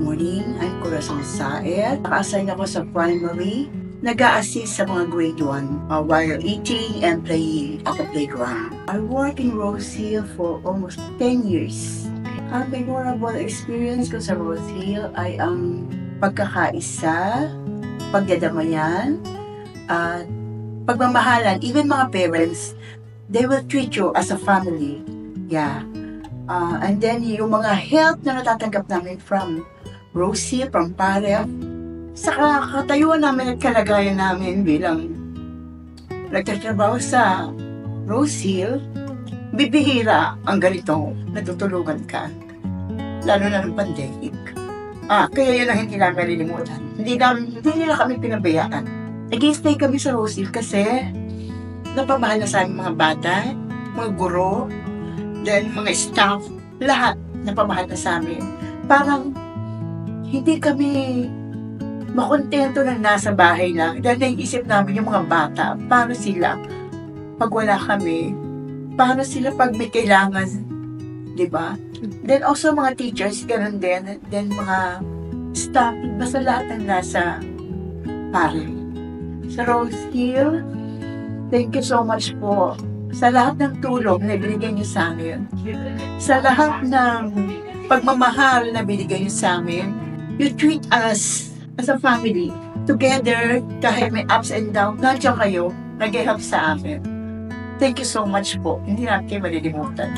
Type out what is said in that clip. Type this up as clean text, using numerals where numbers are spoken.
morning. I'm Corazon Saed. Naka-assign ako sa primary. Nag-a-assist sa mga grade 1 while eating and playing at the playground. I work in Rose Hill for almost 10 years. Ang memorable experience ko sa Rose Hill ay ang pagkakaisa, pagdadamayan, at pagmamahalan. Even mga parents, they will treat you as a family. Yeah. And then yung mga help na natatanggap namin from Rose Hill, from PAREF, sa katayuan namin at kalagayan namin bilang nagtatrabaho sa Rose Hill, bibihira ang ganitong natutulungan ka, lalo na ng pandemic. Kaya yun ang hindi namin nalilimutan. Hindi nila kami pinabayaan. Nag-stay kami sa Rose Hill kasi napamahal na sa aming mga bata, mga guro, then mga staff, lahat napamahal na sa amin. Parang hindi kami makontento na nasa bahay lang. Dahil naiisip namin yung mga bata, paano sila pag wala kami, paano sila pag may kailangan, di ba? Then also mga teachers, ganun din. Then mga staff, basta lahat ng nasa PAREF. Sa Rose Hill, thank you so much po sa lahat ng tulong na binigay niyo sa amin. Sa lahat ng pagmamahal na binigay niyo sa amin. You treat us as a family. Together, kahit may ups and downs, nandiyan kayo, nag-help sa amin. Thank you so much po. Hindi natin kayo malilimutan.